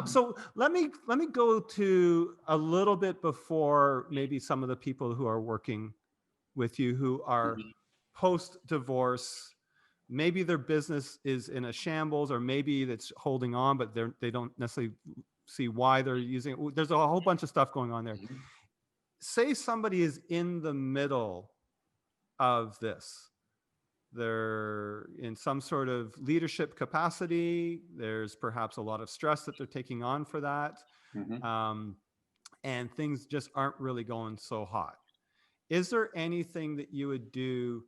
So let me go to a little bit before maybe some of the people who are working with you who are Mhm. post divorce. Maybe their business is in a shambles, or maybe it's holding on, but they don't necessarily see why they're using it. There's a whole bunch of stuff going on there. Mhm. Say somebody is in the middle of this. They're in some sort of leadership capacity. There's perhaps a lot of stress that they're taking on for that. Mhm. Um, and things just aren't really going so hot. Is there anything that you would do,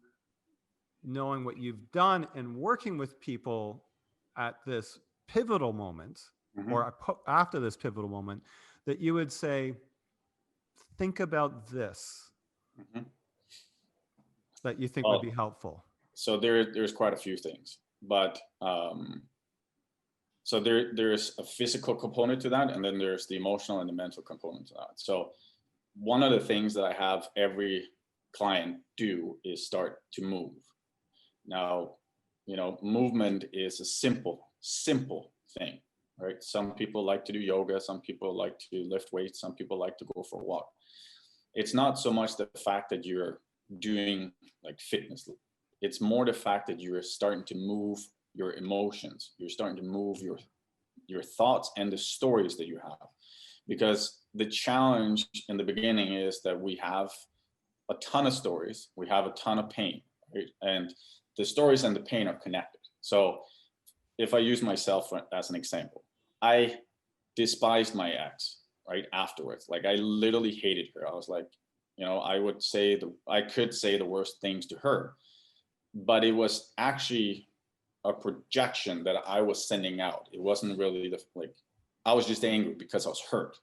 knowing what you've done and working with people at this pivotal moment, Mhm. or after this pivotal moment, that you would say, think about this, Mhm. that you think would be Well, helpful? so there's quite a few things, but so there's a physical component to that, and then there's the emotional and the mental component to that. So one of the things that I have every client do is start to move. Now, movement is a simple thing, right? Some people like to do yoga, some people like to lift weights, some people like to go for a walk. It's not so much the fact that you're doing like fitness. It's more the fact that you're starting to move your emotions. You're starting to move your thoughts and the stories that you have. Because the challenge in the beginning is that we have a ton of stories, we have a ton of pain, right? And the stories and the pain are connected. So if I use myself as an example, I despised my ex right afterwards. Like I literally hated her. I was like, I could say the worst things to her, but it was actually a projection that I was sending out. It wasn't really I was just angry because I was hurt,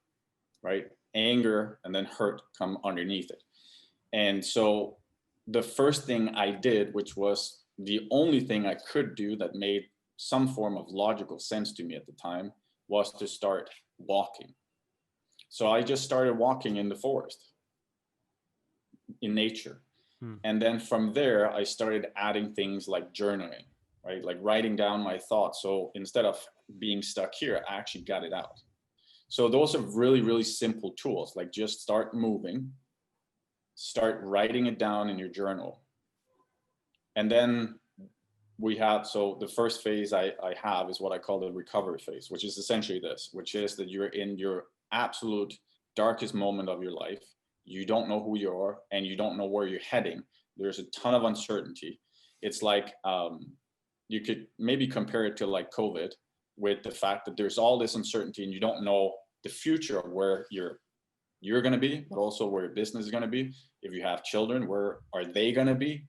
right? Anger and then hurt come underneath it. And so the first thing I did, which was the only thing I could do that made some form of logical sense to me at the time, was to start walking. So I just started walking in the forest, in nature. Hmm. And then from there, I started adding things like journaling, right? Like writing down my thoughts. So instead of being stuck here, I actually got it out. So those are really, really simple tools. Like just start moving, start writing it down in your journal. And then so the first phase I have is what I call the recovery phase, which is essentially this, which is that you're in your absolute darkest moment of your life. You don't know who you are and you don't know where you're heading. There's a ton of uncertainty. It's like you could maybe compare it to like COVID, with the fact that there's all this uncertainty and you don't know the future of where you're going to be, but also where your business is going to be. If you have children, where are they going to be?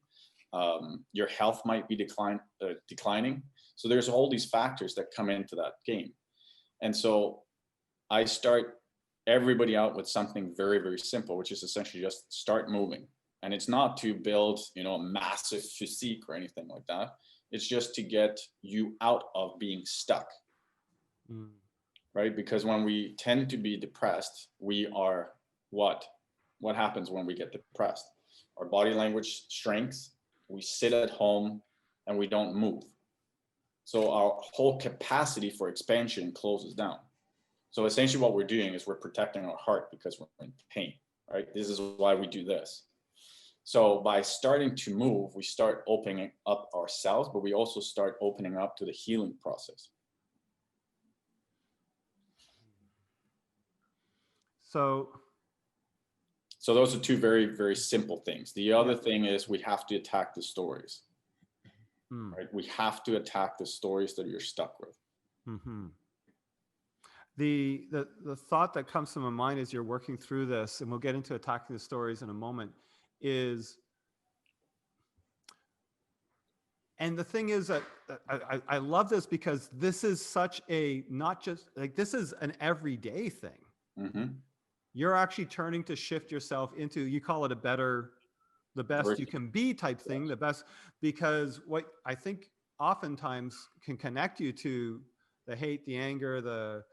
Your health might be declining. So there's all these factors that come into that game. And so I start everybody out with something very, very simple, which is essentially just start moving. And it's not to build, a massive physique or anything like that. It's just to get you out of being stuck, Hmm. right? Because when we tend to be depressed, we are what? What happens when we get depressed? Our body language shrinks, we sit at home, and we don't move. So our whole capacity for expansion closes down. So essentially what we're doing is we're protecting our heart because we're in pain, right? This is why we do this. So by starting to move, we start opening up ourselves, but we also start opening up to the healing process. So, So those are two very, very simple things. The other yeah. thing is we have to attack the stories, Hmm. right? We have to attack the stories that you're stuck with. Hmm. The thought that comes to my mind as you're working through this, and we'll get into attacking the stories in a moment, is, and the thing is that I love this because this is such a, not just like, this is an everyday thing. Mm-hmm. You're actually turning to shift yourself into, you call it a better, the best you Version. can be type thing, Yes. the best, because what I think oftentimes can connect you to the hate, the anger, the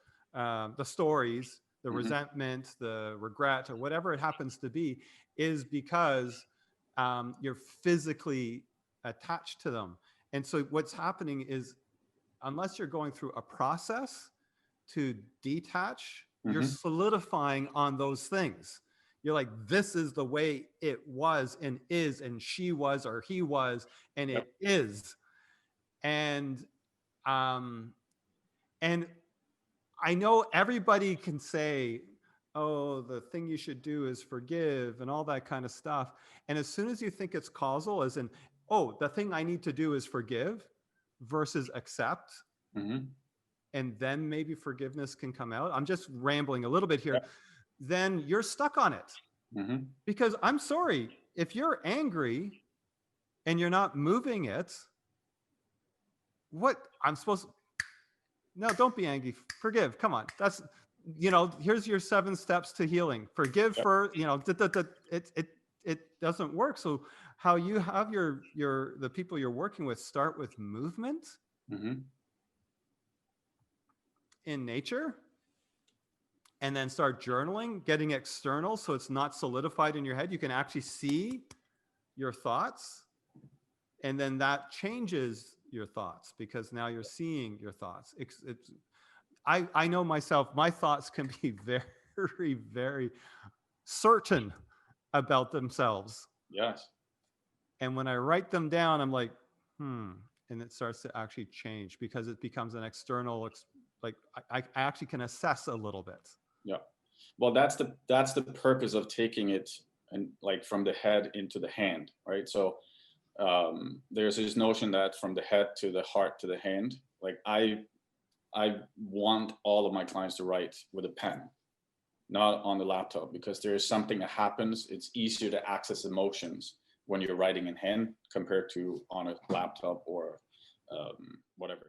stories, the Mm-hmm. resentment, the regret, or whatever it happens to be, is because you're physically attached to them. And so what's happening is, unless you're going through a process, to detach, you're Mm-hmm. solidifying on those things. You're like, this is the way it was and is, and she was or he was, and Yep. it is. And um, and I know everybody can say, oh, the thing you should do is forgive and all that kind of stuff. And as soon as you think it's causal, as in, oh, the thing I need to do is forgive versus accept, Mm-hmm. and then maybe forgiveness can come out. I'm just rambling a little bit here. Yep. Then you're stuck on it. Mm-hmm. Because I'm sorry, if you're angry and you're not moving it, what I'm supposed to, no, don't be angry. Forgive. Come on. That's, here's your 7 steps to healing. Forgive Yep. for, it doesn't work. So how you have the people you're working with start with movement Mm-hmm. in nature, and then start journaling, getting external. So it's not solidified in your head. You can actually see your thoughts, and then that changes your thoughts because now you're seeing your thoughts. I know myself, my thoughts can be very, very certain about themselves. Yes. And when I write them down, I'm like, and it starts to actually change because it becomes an external, like I actually can assess a little bit. Yeah. Well, that's the purpose of taking it and like from the head into the hand, right? So there's this notion that from the head to the heart to the hand, like I want all of my clients to write with a pen, not on the laptop, because there is something that happens. It's easier to access emotions when you're writing in hand compared to on a laptop or whatever.